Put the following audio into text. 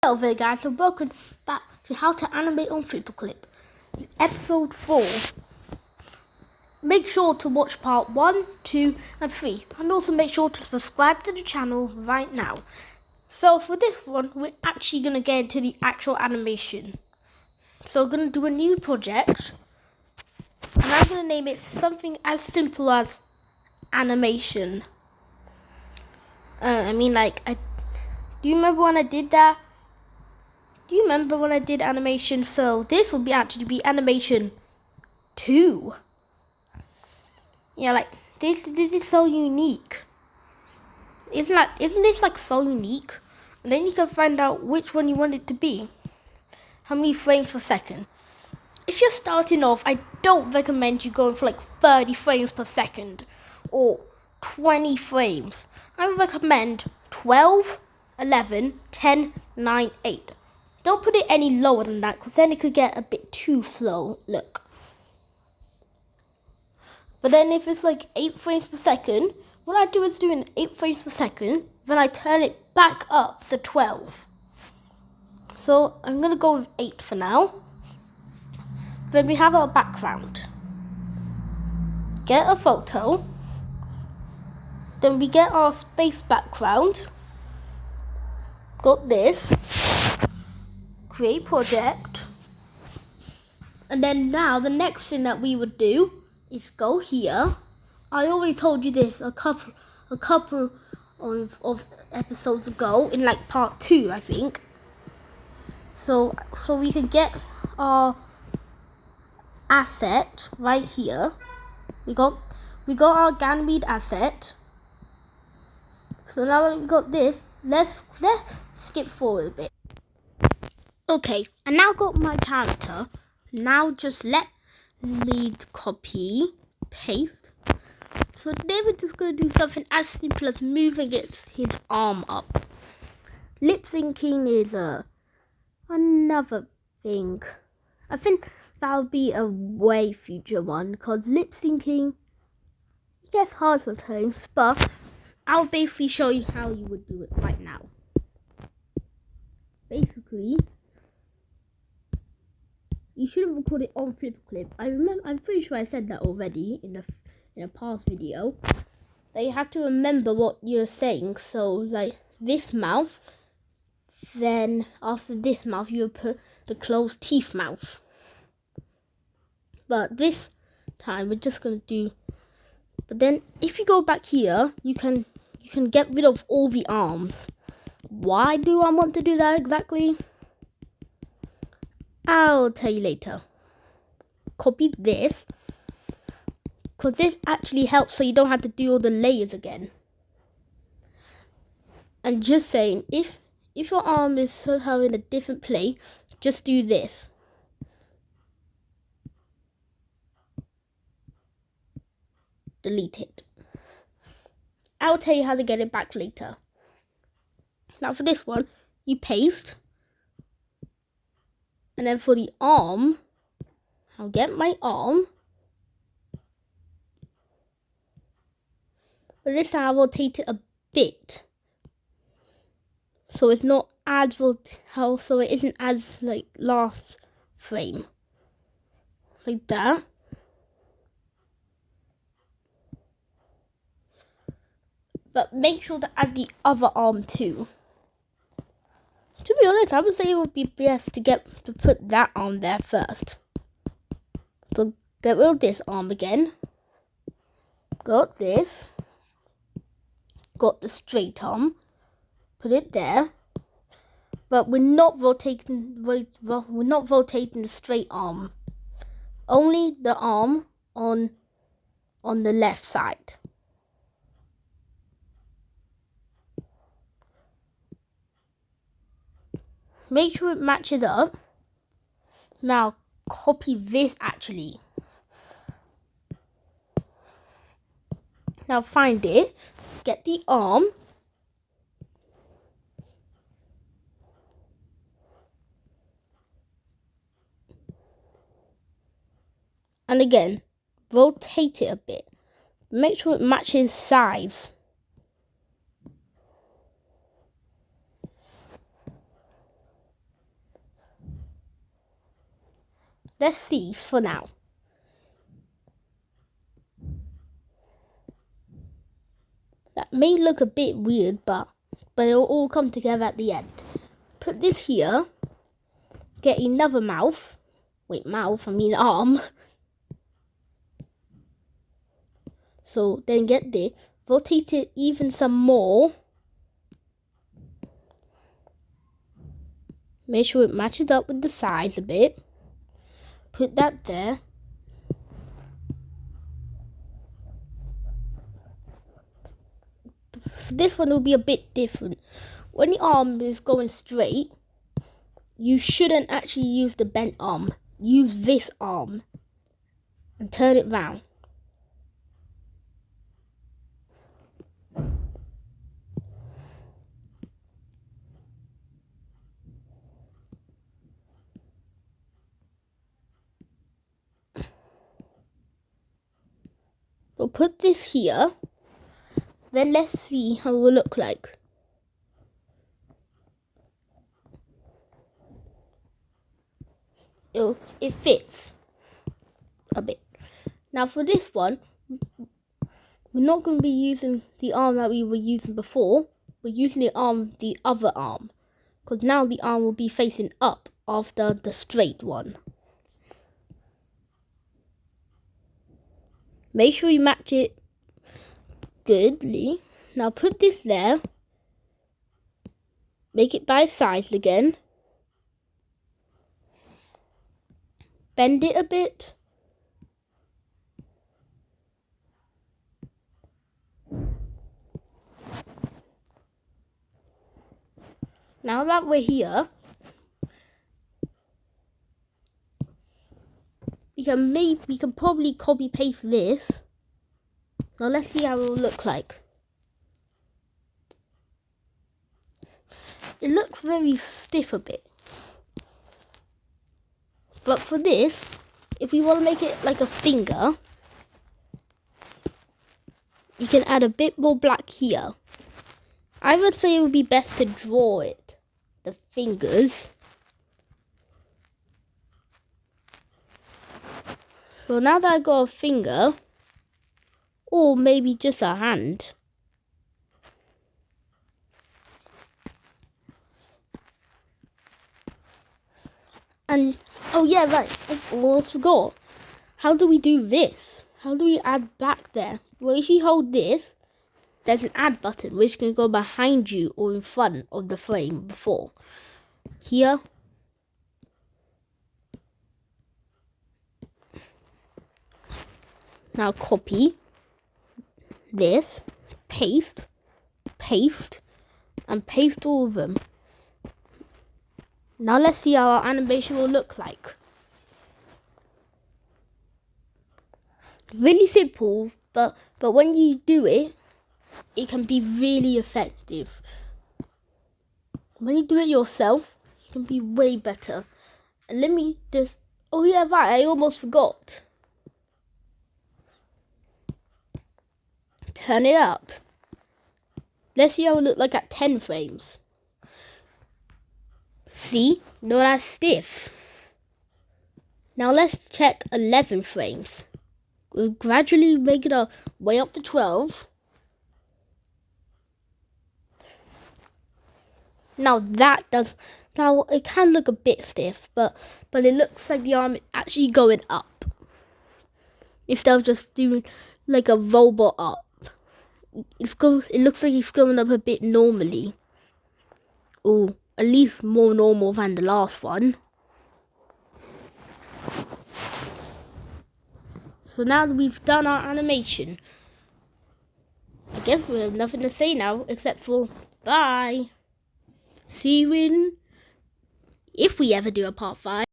Hello there guys, and welcome back to How to Animate on flipaclip, episode 4. Make sure to watch part 1, 2 and 3, and also make sure to subscribe to the channel right now. So for this one, we're actually going to get into the actual animation. So we're going to do a new project, and I'm going to name it something as simple as animation. Do you remember when I did that? Do you remember when I did animation? So this will actually be animation 2. Yeah, this is so unique. Isn't this so unique? And then you can find out which one you want it to be. How many frames per second. If you're starting off, I don't recommend you going for 30 frames per second or 20 frames. I would recommend 12, 11, 10, 9, 8. Don't put it any lower than that, because then it could get a bit too slow. Look. But then if it's 8 frames per second, what I do is doing 8 frames per second, then I turn it back up to 12. So I'm going to go with 8 for now. Then we have our background. Get a photo. Then we get our space background. Got this. Create project. And then now the next thing that we would do is go here. I already told you this a couple of episodes ago in part 2, I think. So we can get our asset right here. We got our animate asset. So now that we got this, let's skip forward a bit. Okay, I now got my character. Now just let me copy, paste. So then we're just going to do something as simple as moving his arm up. Lip syncing is another thing. I think that'll be a way future one, because lip syncing gets hard sometimes, but I'll basically show you how you would do it right now. Basically, you shouldn't record it on flipaclip. I'm pretty sure I said that already in a past video. That you have to remember what you're saying. So this mouth, then after this mouth you put the closed teeth mouth. But this time we're just gonna do. But then if you go back here, you can get rid of all the arms. Why do I want to do that exactly? I'll tell you later. Copy this, because this actually helps so you don't have to do all the layers again. And just saying, if your arm is somehow in a different place, just do this. Delete it. I'll tell you how to get it back later. Now for this one, you paste. And then for the arm, I'll get my arm. But this time I'll rotate it a bit. So it's not as so it isn't as last frame. Like that. But make sure to add the other arm too. To be honest, I would say it would be best to put that arm there first. So get rid of this arm again. Got this. Got the straight arm. Put it there. But we're not rotating the straight arm. Only the arm on the left side. Make sure it matches up. Now copy this actually. Now find it. Get the arm. And again, rotate it a bit. Make sure it matches size. Let's see for now. That may look a bit weird, but it'll all come together at the end. Put this here. Get another mouth. Wait, mouth, I mean arm. So then get this. Rotate it even some more. Make sure it matches up with the size a bit. Put that there. This one will be a bit different. When the arm is going straight, you shouldn't actually use the bent arm. Use this arm and turn it round. We'll put this here. Then let's see how it will look like. It fits a bit. Now for this one, we're not going to be using the arm that we were using before. We're using the other arm. Because now the arm will be facing up after the straight one. Make sure you match it goodly. Now put this there. Make it by size again. Bend it a bit. Now that we're here, we can probably copy paste this. Now let's see how it will look like. It looks very stiff a bit. But for this, if we want to make it like a finger, you can add a bit more black here. I would say it would be best to draw it, the fingers. So now that I got a finger, or maybe just a hand, and oh yeah, right, I almost forgot. How do we do this? How do we add back there? Well, if you hold this, there's an add button which can go behind you or in front of the frame before. Here. Now copy this, paste, and paste all of them. Now let's see how our animation will look like. Really simple, but when you do it, it can be really effective. When you do it yourself, it can be way better. And let me just, oh yeah, right, I almost forgot. Turn it up. Let's see how it looks like at 10 frames. See? Not as stiff. Now let's check 11 frames. We'll gradually make it our way up to 12. Now it can look a bit stiff, but it looks like the arm is actually going up. Instead of just doing like a robot up. It looks like it's going up a bit normally. Or at least more normal than the last one. So now that we've done our animation, I guess we have nothing to say now except for bye. See you if we ever do a part 5.